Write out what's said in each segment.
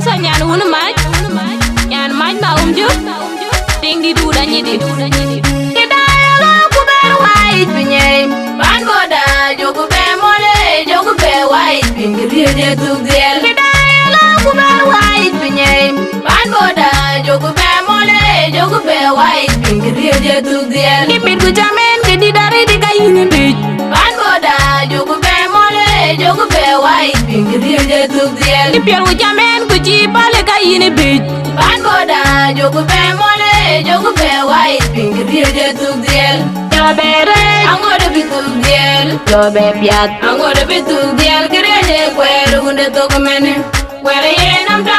sa nyan un mai nyan mai ma ju ding di du da ni di kidaya lo ku ber wai pinye ban boda jogu be mole jogu be wai pingri de tu gel kidaya lo ku ber wai pinye ban boda jogu be mole jogu be wai pingri de tu gel kipit ku jamen ke di dari di kayini bit ban boda jogu be mole jogu be wai pingri de tu gel kipit ku jamen ku ci pale kayini bit ban boda jogu be mole jogu be wai pingri de tu gel Jobere, angode bitugel, jobe piat, angode bitugel, kerele kwere gunde tokumene, kwere ye namta,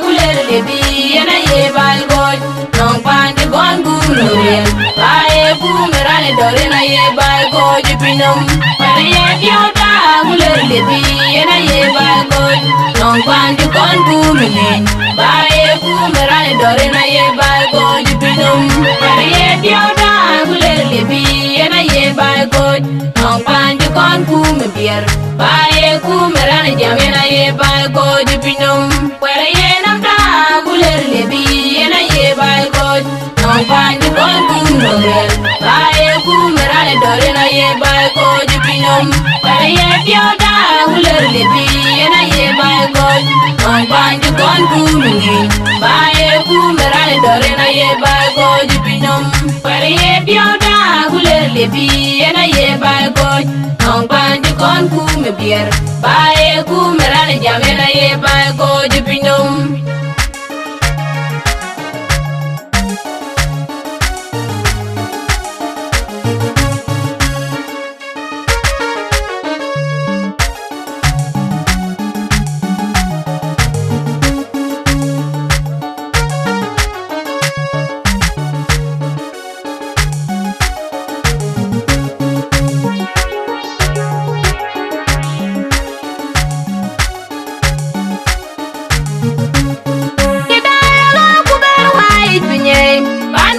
gulere lebi, yena ye balgoj, nong pandi gon gulurel, bae bumerane dore na ye balgoj pinum, kwere ye piota, gulere lebi, yena ye balgoj, nong pandi gon gulurel, bae bumerane dore na ye balgoj pinum, kwere ye piota, gulere lebi, yena ye balgoj, nong pandi gon gulurel, bae bumerane jam yena ye balgoj pinum, kwere ye namta, gulere lebi, yena ye balgoj, nong pandi gon gulurel, bae bumerane dore na ye balgoj pinum, kwere ye piota, gulere lebi, yena ye balgoj, nong pandi gon gulurel, bae bumerane dore na ye balgoj pinum, kwere ye piota, gulere lebi, yena ye balgoj, nong pandi gon gulurel, bae bumerane jam yena ye balgoj pinum. Kidaya lo ku ber wai pinye ban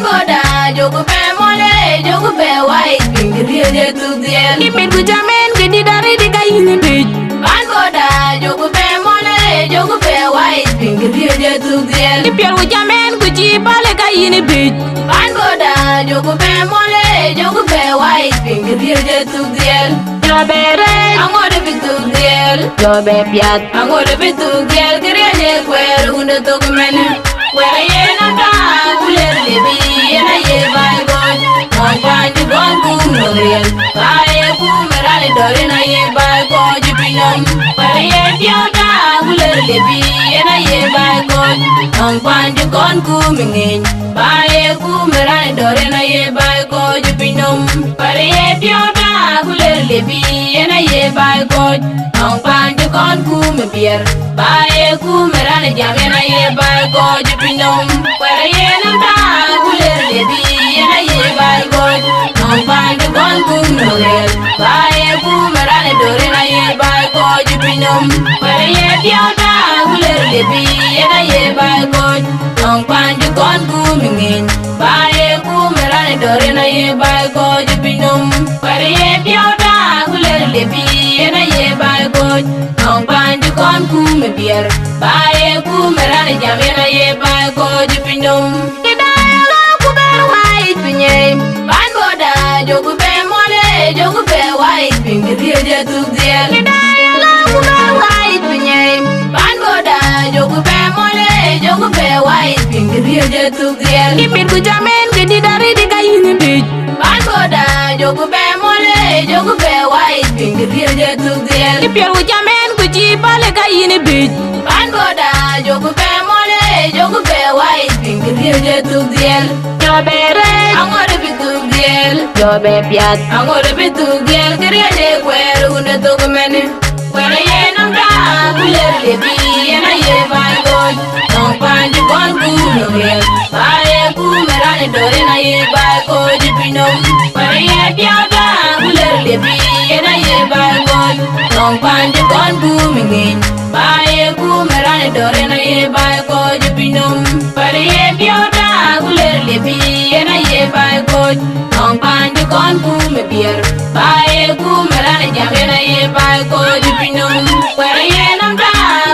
boda jogu be mole jogu be wai pingri de tu gel kipit ku jamen ke di dari di kayini bit ban boda jogu be mole jogu be wai pingri de tu gel kipit ku jamen ku ci pale kayini bit ban boda jogu be mole jogu be wai pingri de tu gel Jobere, angode bitugel, jobe piat, angode bitugel, kerele kwere gunde tokumene, kwere ye namta, gulere lebi, yena ye balgoj, nong pandi gon gulurel, bae bumerane dore na ye balgoj pinum, kwere ye piota, gulere lebi, yena ye balgoj, nong pandi gon gulurel, bae bumerane dore na ye balgoj pinum, kwere ye piota, gulere lebi, yena ye balgoj, nong pandi gon gulurel, bae bumerane jam yena ye balgoj pinum, kwere ye namta, gulere lebi, yena ye balgoj, nong pandi gon gulurel, bae bumerane dore na ye balgoj pinum, kwere ye piota, gulere lebi, yena ye balgoj, nong pandi gon gulurel, bae bumerane dore na ye balgoj pinum, kwere ye piota, gulere lebi, yena ye balgoj, nong pandi gon gulurel, bae bumerane jam yena ye balgoj pinum. Kidaya lo ku ber wai pinye ban boda jogu be mole jogu be wai pingri de tu gel kidaya lo ku ber wai pinye ban boda jogu be mole jogu be wai pingri de tu gel kipit ku jamen ke di dari di kayini bit ban boda jogu be mole jogu be wai pingri de tu gel kipit ku jamen ku ci pale kayini bit ban boda jogu be mole jogu be wai pingri de tu gel Jobere, angode bitugel, jobe piat, angode bitugel, kerele kwere gunde tokumene, kwere ye namta, gulere lebi, yena ye balgoj, nong pandi gon gulurel, bae bumerane dore na ye balgoj pinum, kwere ye piota, gulere lebi, yena ye balgoj, nong pandi gon gulurel, bae bumerane dore na ye balgoj pinum, kwere ye piota, gulere lebi, yena ye ye bai coach. Nong panju kon ku me bier. Bae ku merane jambe na ye bai coach. Pinum where ye nam da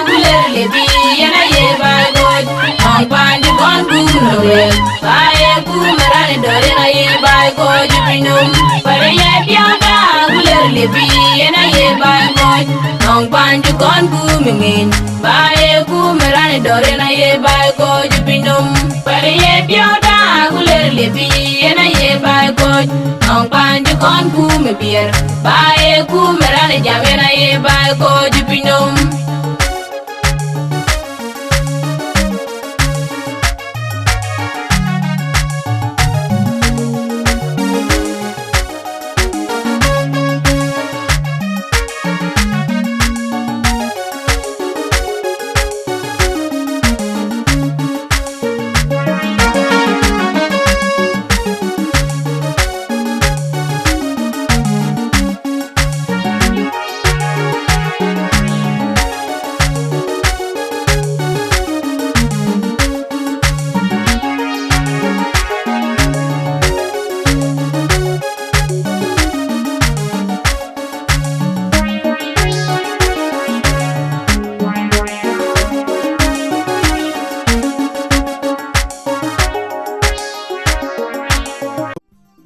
guler le bi ye na ye bai coach. Nong panju kon ku me bier. Bae ku merane dore na ye bai coach. Pinum where ye biya da guler le bi ye na ye bai coach. Nong panju kon ku me ngin. Bae ku merane dore na ye bai coach. Pinum where ye biya da guler le bi ye na ye bai coach. Nong panju kon ku me bier. Bae ku merane jambe na ye bai coach. Pinum.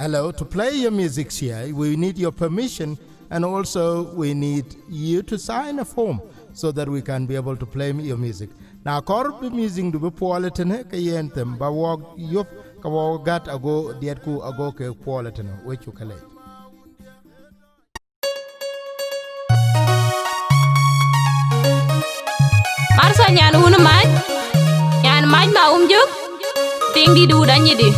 Hello, to play your music here, we need your permission, and also we need you to sign a form so that we can be able to play your music. Now, korb music do be poalitene ke yentem ba wog yop ka wogat ago diet ku ago ke poalitene which you kale. Marsa nyan un maj ma juk ting di du danyi di.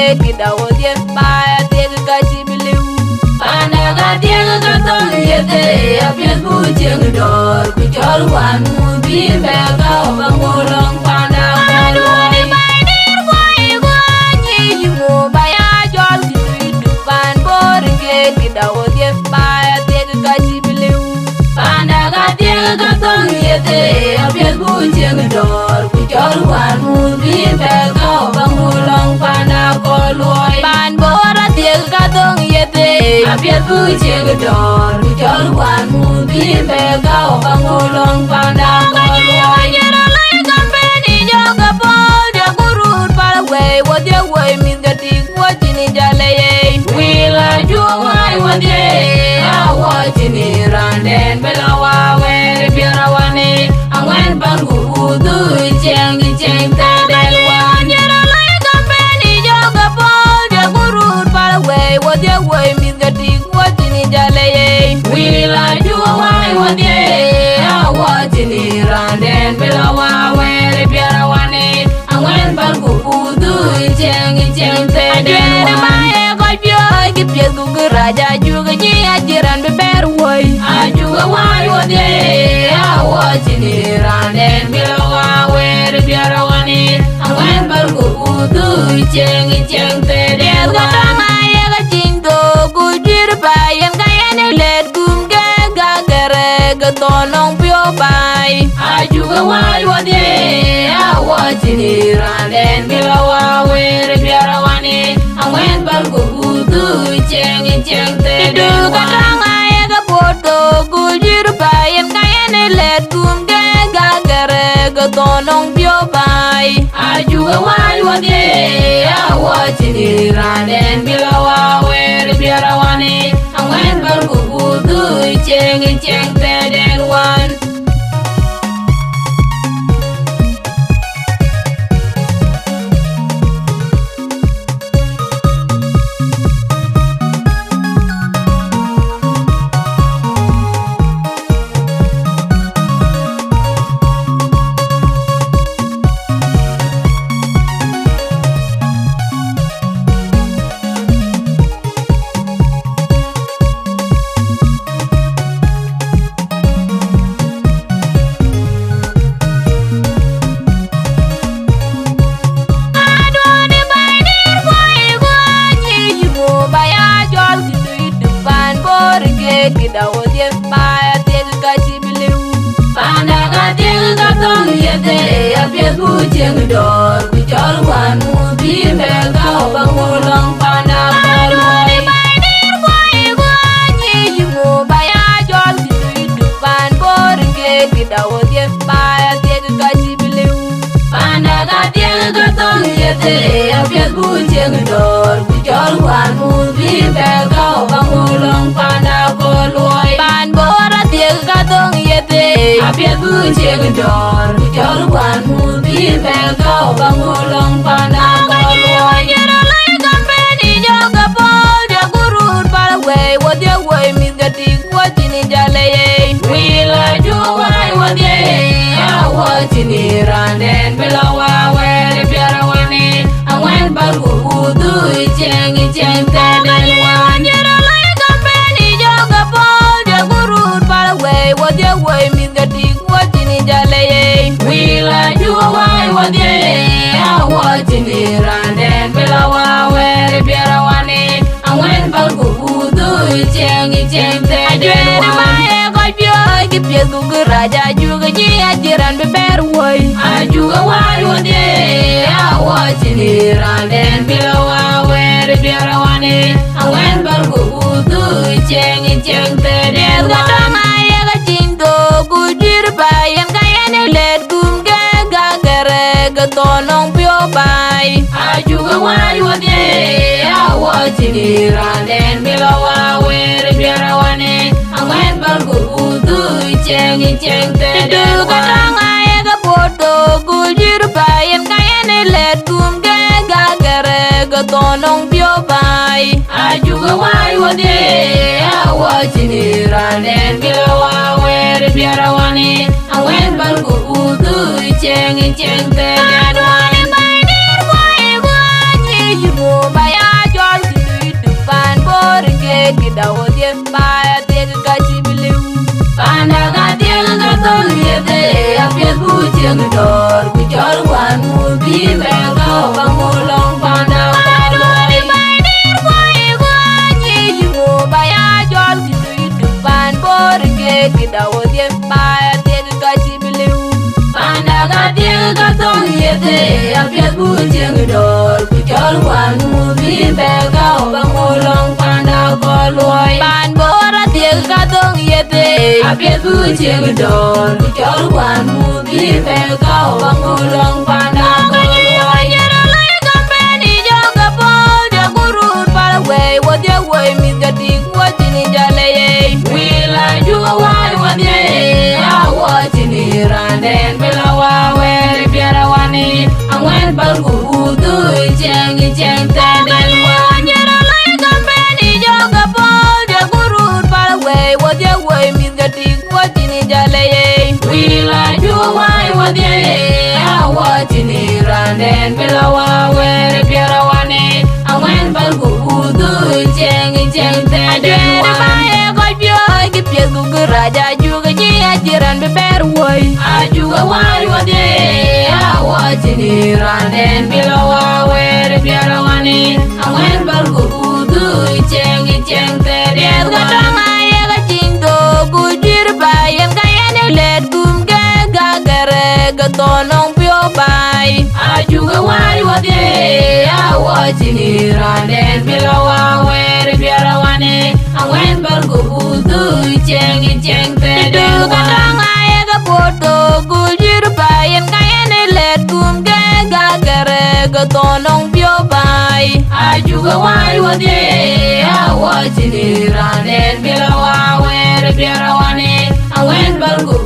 Kita wodiye baya tega kachi biliu. Panda ga tega katong yete apyat bujeng dor kuchol wan mubi bega obangulong panda kaloi. Bandir kwai gwanyi yumo baya jol kitu pan borge kita wodiye baya tega kachi biliu. Panda ga tega katong yete apyat bujeng dor kuchol wan mubi bega obangulong panda koloi. Ban bora tieg katong yete apiat bujeng dor kuchol wan mubi bega obangulong panda koloi. Nyera lai kampeni joga pol de kurut palaway wadye way misgatik wachini jaleye. Wila juwai wadye awachini randen belawawe biara wane angwen bangu udu cheng cheng tadelwa. Nyera lai kampeni joga pol de kurut palaway wadye way misgatik wachini jaleye. Wila juwai wadye awachini randen belawawe biara wane angwen bangu udu cheng cheng tadelwa. Kipiet gugu raja juga nyi ajiran beber woy. Ajuga wai wadye awachini randen bilawawe biara wani angwen bargu udu cheng cheng tedel gatama ye gachinto gujir bayen kayene let gumge gagere gatonong pio bay. Ajuga wai wadye awachini randen bilawawe biara wani angwen bargu cheng cheng te du katanga ye ga poto gujir bayen kayene let gum de gagere gatonong pio bay. Ajuga wai wadye awachini randen bilawawe biara wani angwen bargu budu cheng cheng te den wan. yete apyet bu cheng dor ku chol wan mu bi me ga ba ngulong pana koloi banir kwai gwani yugo baya jol ki du ban bor ke ki dawo ye ba te ga jibilu pana ga te ga tong yete apyet bu cheng dor ku chol wan mu bi me ga ba ngulong pana koloi ban bor te ga tong yete apyet bu cheng dor ku chol wan mu bi me ga ba ngulong pana koloi yera lai company joga po de gurur para we what your way mi gati watini jale we la ju wai what ye watini randen below we biara wani awen baru du cheng tenen wan yera lai company joga po de gurur para we what your way mi gati watini jale we la ju wai what ye watini randen below we biara wani awen baru du cheng tenen wan ki pye du raja juga ji ajiran be ber woi ajuga wai wode awachini randen bilawa wer biarawane awen bargo udu cheng te der gata mai ga chindo gujir bayan kayane let gum ga gare ga tonong pyo bai ajuga wai wode awachini randen bilawa wer biarawane awen bargo cheng te du ga ngai ga poto gujir bayan kayane let gum ga gare ga tonong pyo bai ajuga wai wode awachini randen bilawa wer biarawani awen bargo udu cheng te adwani banir kwai gwani yugo baya jol du pan bor ke kidawo de baya te ga chibilu pana ga ga tong yete apyet bu cheng dor ku chol wan mu bi me ga ba ngulong pana koloi banir kwai gwani yugo baya jol du pan bor ke kidawo de baya te ga chibilu pana ga tong yete apyet bu cheng dor ku chol wan mu bi me ga ba ngulong pana koloi ban bor ga tong yete apyet bu cheng dor ku chol wan mu bi me ga ba ngulong pana koloi yera lai company joga po de gurur para we what your way mi gati watini jale we la ju wai what ye watini randen belawa we biarawani awen bargu udu cheng tenen wan yera lai company joga po de gurur para we what your way mi gati watini jale we la ju wai what ye watini randen belawa we biarawani awen bargu udu cheng tenen wan ko pyo ki pye du raja juga ji ajiran be ber woi ajuga wai what ye watini randen belawa we biarawani awen bargu udu cheng tenen ga mai ga chindo gujir bayan kayane let gum ga gare ga tonong pyo bai ajuga wai what ye watini randen belawa we biarawani awen bargu udu cheng tenen ga ngai ga poto gujir bayan kayane let gum ga gare ga tonong pyo bai ajuga wai what ye watini randen belawa we biarawani awen bargu